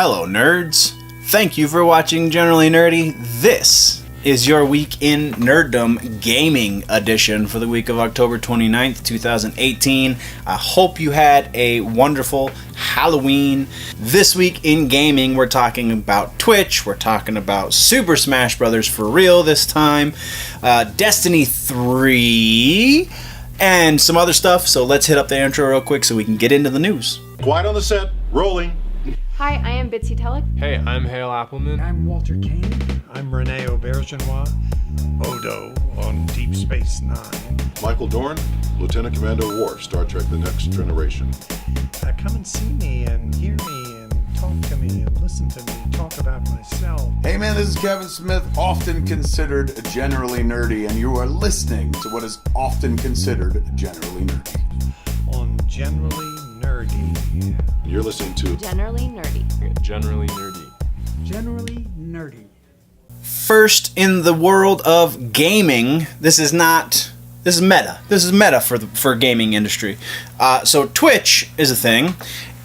Hello, nerds. Thank you for watching Generally Nerdy. This is your week in Nerdom Gaming Edition for the week of October 29th, 2018. I hope you had a wonderful Halloween. This week in gaming, we're talking about Twitch, we're talking about Super Smash Bros. For real this time, Destiny 3, and some other stuff. So let's hit up the intro real quick so we can get into the news. Quiet on the set, rolling. Hi, I am Bitsy Telek. Hey, I'm Hale Appleman. I'm Walter Kane. I'm Rene Aubergenois. Odo on Deep Space Nine. Michael Dorn, Lieutenant Commander Worf, Star Trek The Next Generation. Come and see me and hear me and talk to me and listen to me talk about myself. Hey man, this is Kevin Smith, often considered generally nerdy, and you are listening to what is often considered generally nerdy. On Generally Nerdy. You're listening to Generally Nerdy. Generally Nerdy. Generally nerdy. First in the world of gaming, this is meta. This is meta for gaming industry. So Twitch is a thing,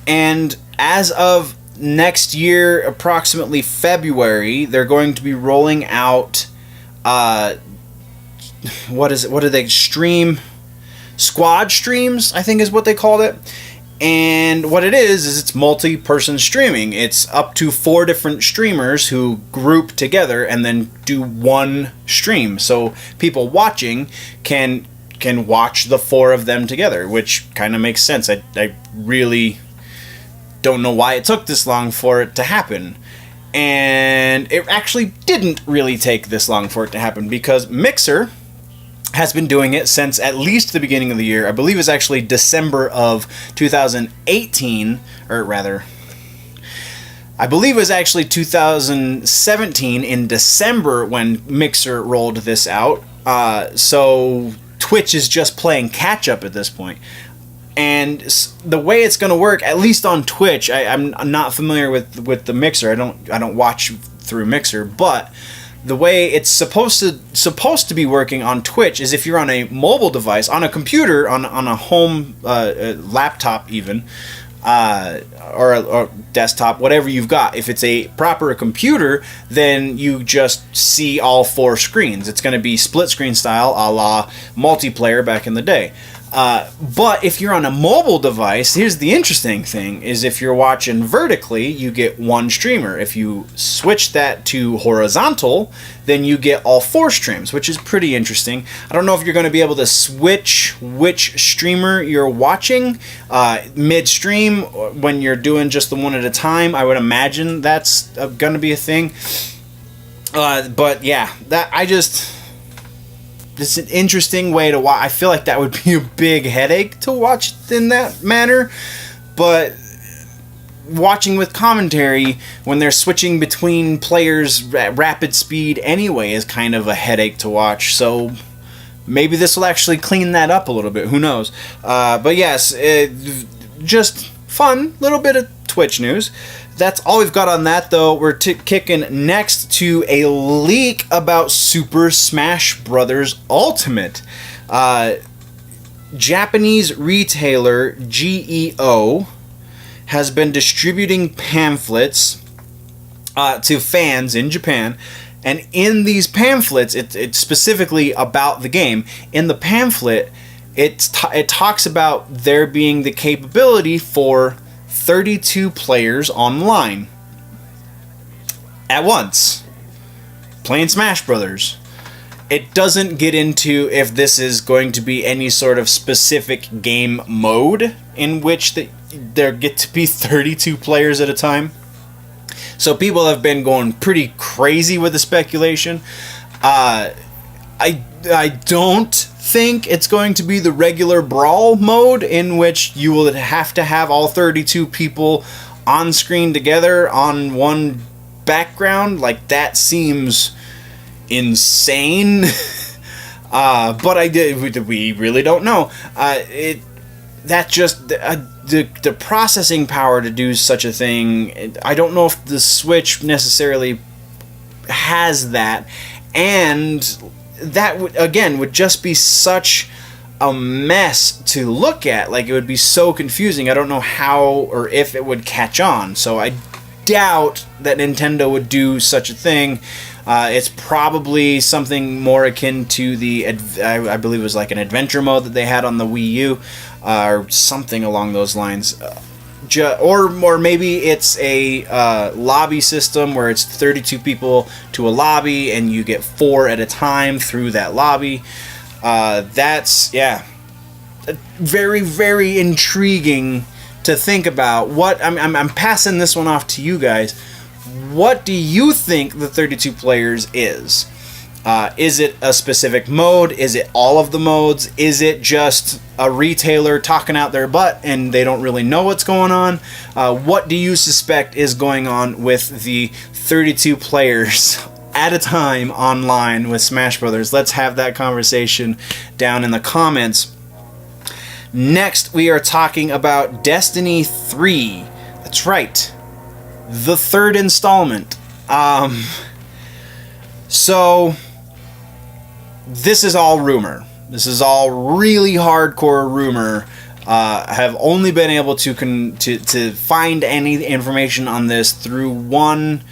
and as of next year, approximately February, they're going to be rolling out what do they stream? Squad streams, I think is what they called it. And what it is it's multi-person streaming. It's up to 4 different streamers who group together and then do one stream. So people watching can watch the 4 of them together, which kind of makes sense. I really don't know why it took this long for it to happen. And it actually didn't really take this long for it to happen, because Mixer has been doing it since at least the beginning of the year. I believe it's actually December of 2018, or rather, I believe it was actually 2017 in December when Mixer rolled this out. So Twitch is just playing catch up at this point. And the way it's going to work, at least on Twitch, I'm not familiar with the Mixer. I don't watch through Mixer, but the way it's supposed to be working on Twitch is if you're on a mobile device, on a computer, on a home laptop even, or a desktop, whatever you've got. If it's a proper computer, then you just see all 4 screens. It's going to be split screen style, a la multiplayer back in the day. But if you're on a mobile device, here's the interesting thing, is if you're watching vertically, you get 1 streamer. If you switch that to horizontal, then you get all 4 streams, which is pretty interesting. I don't know if you're going to be able to switch which streamer you're watching mid-stream when you're doing just the one at a time. I would imagine that's going to be a thing. But yeah, it's an interesting way to watch. I feel like that would be a big headache to watch in that manner, but watching with commentary when they're switching between players at rapid speed anyway is kind of a headache to watch. So maybe this will actually clean that up a little bit. Who knows? But yes, just fun little bit of Twitch news. That's all we've got on that, though. We're kicking next to a leak about Super Smash Bros. Ultimate. Japanese retailer GEO has been distributing pamphlets to fans in Japan. And in these pamphlets, it's specifically about the game. In the pamphlet, it talks about there being the capability for 32 players online at once playing Smash Brothers. It doesn't get into if this is going to be any sort of specific game mode in which there get to be 32 players at a time. So people have been going pretty crazy with the speculation. I don't think it's going to be the regular brawl mode in which you will have to have all 32 people on screen together on one background. Like, that seems insane. But we really don't know. The processing power to do such a thing, I don't know if the Switch necessarily has that, and that would just be such a mess to look at. Like, it would be so confusing. I don't know how or if it would catch on. So I doubt that Nintendo would do such a thing. It's probably something more akin to the, I believe it was like an adventure mode that they had on the Wii U, or something along those lines. Or maybe it's a lobby system where it's 32 people to a lobby and you get 4 at a time through that lobby. That's, yeah, very, very intriguing to think about. I'm passing this one off to you guys. What do you think the 32 players is? Is it a specific mode? Is it all of the modes? Is it just a retailer talking out their butt and they don't really know what's going on? What do you suspect is going on with the 32 players at a time online with Smash Brothers? Let's have that conversation down in the comments. Next, we are talking about Destiny 3. That's right. The third installment. So, this is all rumor. This is all really hardcore rumor. I have only been able to find any information on this through one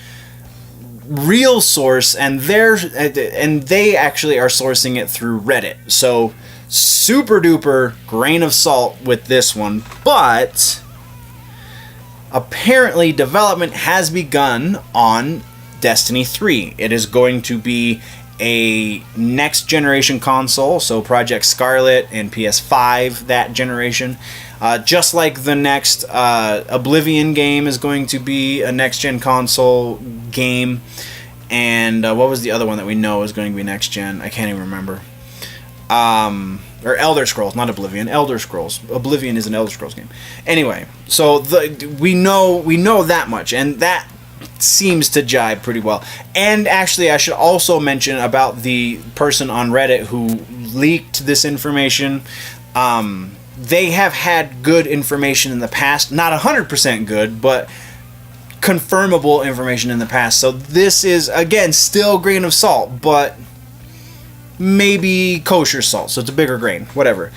real source, and they actually are sourcing it through Reddit. So, super duper grain of salt with this one, but apparently development has begun on Destiny 3. It is going to be a next generation console, so Project Scarlet and PS5, that generation. Just like the next Oblivion game is going to be a next gen console game. And what was the other one that we know is going to be next gen? I can't even remember. Or Elder Scrolls, not Oblivion. Elder Scrolls. Oblivion is an Elder Scrolls game. Anyway, so we know that much, and that seems to jibe pretty well. And actually, I should also mention about the person on Reddit who leaked this information. They have had good information in the past, not 100% good, but confirmable information in the past. So this is, again, still grain of salt, but maybe kosher salt, so it's a bigger grain, whatever.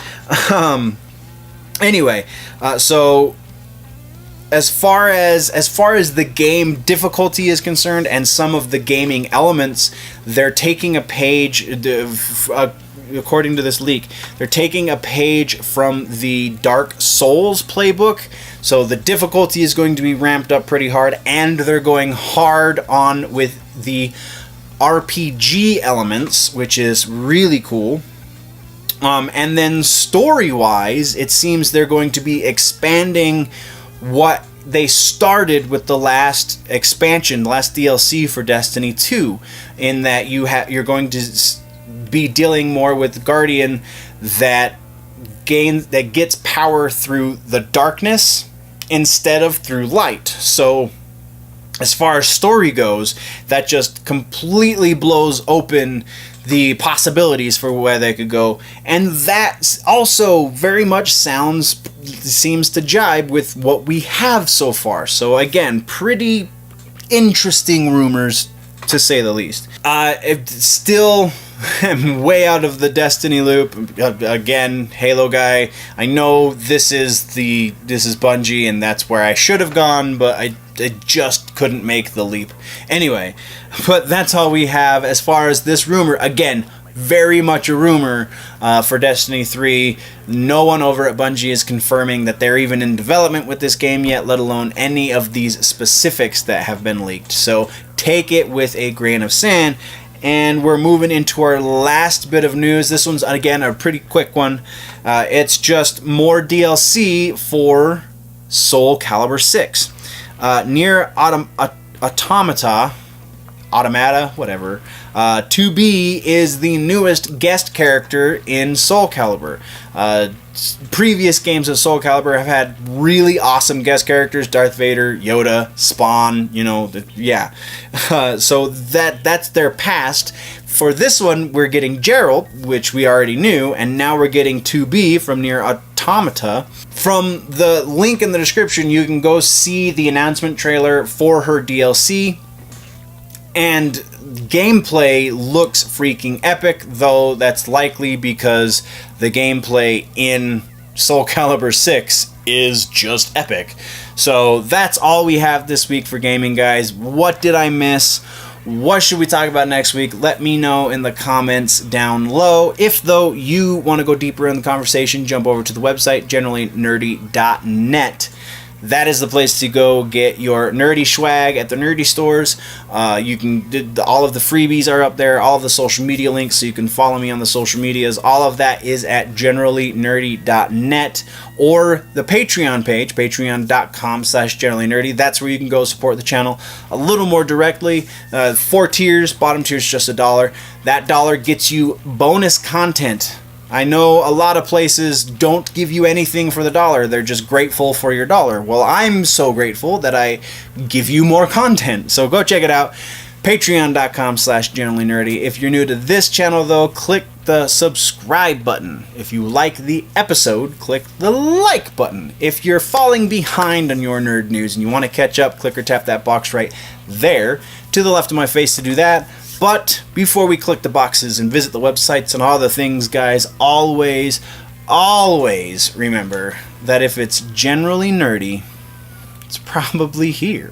Anyway, so as far as the game difficulty is concerned and some of the gaming elements, they're taking a page, according to this leak, they're taking a page from the Dark Souls playbook. So the difficulty is going to be ramped up pretty hard, and they're going hard on with the RPG elements, which is really cool. And then story-wise, it seems they're going to be expanding what they started with the last expansion, the last DLC for Destiny 2, in that you're going to be dealing more with Guardian that gets power through the darkness instead of through light. So as far as story goes, that just completely blows open the possibilities for where they could go. And that also very much seems to jibe with what we have so far. So again, pretty interesting rumors, to say the least. Still, I'm way out of the Destiny loop. Again, Halo guy. I know this is Bungie, and that's where I should have gone, but I just couldn't make the leap. Anyway, but that's all we have as far as this rumor. Again, very much a rumor for Destiny 3. No one over at Bungie is confirming that they're even in development with this game yet, let alone any of these specifics that have been leaked. So take it with a grain of sand. And we're moving into our last bit of news. This one's, again, a pretty quick one. It's just more DLC for Soul Calibur 6. Nier Automata, whatever. 2B is the newest guest character in Soul Calibur. Previous games of Soul Calibur have had really awesome guest characters: Darth Vader, Yoda, Spawn, so that's their past. For this one, we're getting Geralt, which we already knew, and now we're getting 2B from Nier Automata. From the link in the description, you can go see the announcement trailer for her DLC, and gameplay looks freaking epic, though that's likely because the gameplay in Soul Calibur 6 is just epic. So that's all we have this week for gaming, guys. What did I miss? What should we talk about next week? Let me know in the comments down low. If, though, you want to go deeper in the conversation, jump over to the website, generallynerdy.net. That is the place to go get your nerdy swag at the nerdy stores. You can all of the freebies are up there, all of the social media links, so you can follow me on the social medias. All of that is at generallynerdy.net or the Patreon page, patreon.com/generallynerdy. That's where you can go support the channel a little more directly. 4 tiers, bottom tier is just $1. That dollar gets you bonus content. I know a lot of places don't give you anything for the dollar. They're just grateful for your dollar. Well, I'm so grateful that I give you more content. So go check it out. Patreon.com/generallynerdy. If you're new to this channel, though, click the subscribe button. If you like the episode, click the like button. If you're falling behind on your nerd news and you want to catch up, click or tap that box right there to the left of my face to do that. But before we click the boxes and visit the websites and all the things, guys, always remember that if it's generally nerdy, it's probably here.